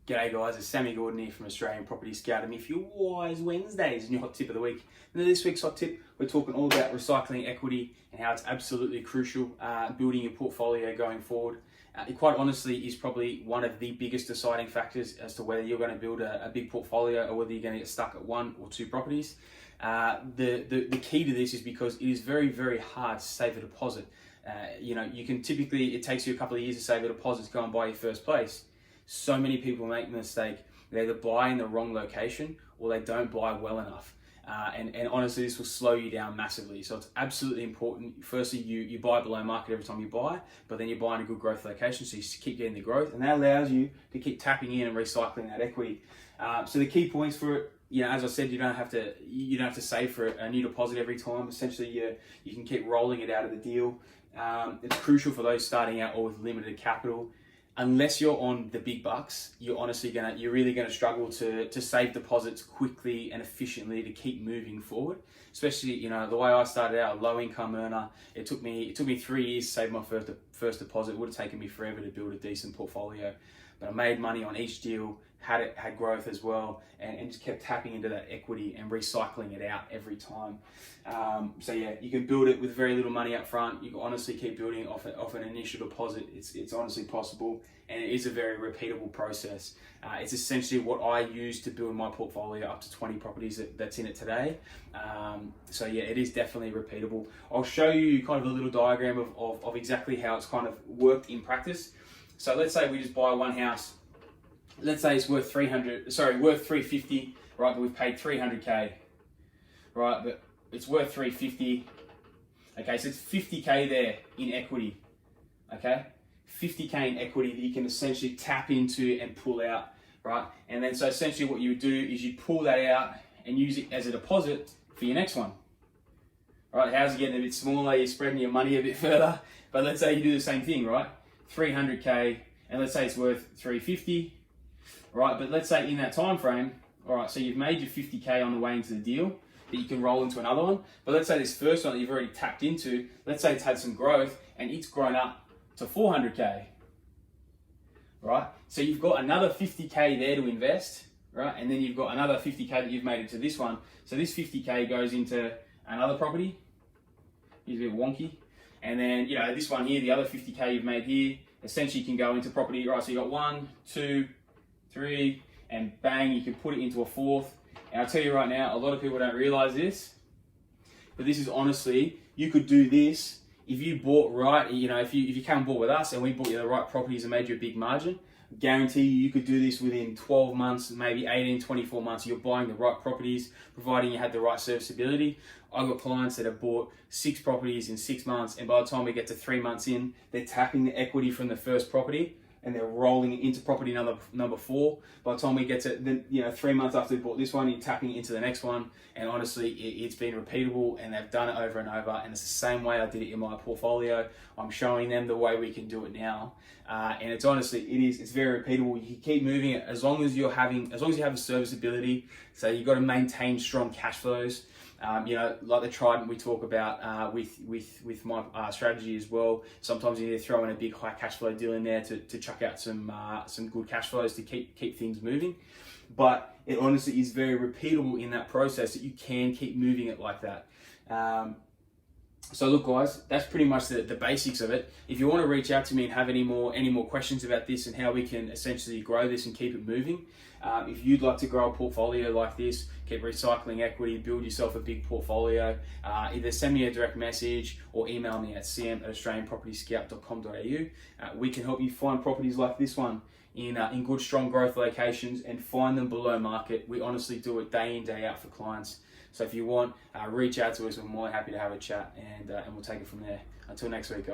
G'day guys, it's Sammy Gordon here from Australian Property Scouting for your Wise Wednesdays and your hot tip of the week. And this week's hot tip, we're talking all about recycling equity and how it's absolutely crucial building your portfolio going forward. It quite honestly is probably one of the biggest deciding factors as to whether you're going to build a big portfolio or whether you're going to get stuck at one or two properties. The key to this is because it is very, very hard to save a deposit. You can typically, it takes you a couple of years to save a deposit to go and buy your first place. So many people make the mistake, they either buy in the wrong location or they don't buy well enough. And honestly, this will slow you down massively. So it's absolutely important. Firstly, you buy below market every time you buy, but then you buy in a good growth location, so you keep getting the growth, and that allows you to keep tapping in and recycling that equity. So the key points for it, as I said, you don't have to save for a new deposit every time. Essentially, you can keep rolling it out of the deal. It's crucial for those starting out or with limited capital. Unless you're on the big bucks, you're really gonna struggle to save deposits quickly and efficiently to keep moving forward. Especially, the way I started out, a low income earner, it took me 3 years to save my first deposit. It would have taken me forever to build a decent portfolio. But I made money on each deal, had growth as well, and just kept tapping into that equity and recycling it out every time. You can build it with very little money up front. You can honestly keep building it off an initial deposit. It's honestly possible, and it is a very repeatable process. It's essentially what I use to build my portfolio up to 20 properties that's in it today. It is definitely repeatable. I'll show you kind of a little diagram of exactly how it's kind of worked in practice. So let's say we just buy one house. Let's say it's worth 350, right? But we've paid 300K, right? But it's worth 350. Okay, so it's 50K there in equity. Okay, 50K in equity that you can essentially tap into and pull out, right? And then so essentially what you would do is you pull that out and use it as a deposit for your next one. Right? How's it getting a bit smaller? You're spreading your money a bit further. But let's say you do the same thing, right? 300K, and let's say it's worth 350, right? But let's say in that time frame, all right, so you've made your 50K on the way into the deal that you can roll into another one. But let's say this first one that you've already tapped into, let's say it's had some growth and it's grown up to 400K, right? So you've got another 50K there to invest, right? And then you've got another 50K that you've made into this one. So this 50K goes into another property. It's a bit wonky. And then, this one here, the other 50K you've made here, essentially can go into property, right? So you got 1, 2, 3, and bang, you can put it into a fourth. And I'll tell you right now, a lot of people don't realize this, but this is honestly, you could do this if you bought right, if you come and bought with us and we bought you the right properties and made you a big margin, guarantee you could do this within 12 months, maybe 18, 24 months. You're buying the right properties, providing you had the right serviceability. I've got clients that have bought 6 properties in 6 months, and by the time we get to 3 months in, they're tapping the equity from the first property and they're rolling it into property number 4. By the time we get to 3 months after we bought this one, you're tapping it into the next one. And honestly, it's been repeatable, and they've done it over and over. And it's the same way I did it in my portfolio. I'm showing them the way we can do it now. And it's honestly, it's very repeatable. You can keep moving it as long as you have a serviceability. So you've got to maintain strong cash flows. Like the Trident we talk about with my strategy as well. Sometimes you need to throw in a big high cash flow deal in there to chuck out some good cash flows to keep things moving. But it honestly is very repeatable in that process that you can keep moving it like that. So look, guys, that's pretty much the basics of it. If you want to reach out to me and have any more questions about this and how we can essentially grow this and keep it moving, if you'd like to grow a portfolio like this, keep recycling equity, build yourself a big portfolio, either send me a direct message or email me at cm@australianpropertyscout.com.au. We can help you find properties like this one in good, strong growth locations and find them below market. We honestly do it day in, day out for clients. So if you want, reach out to us. We're more than happy to have a chat, and we'll take it from there. Until next week, guys.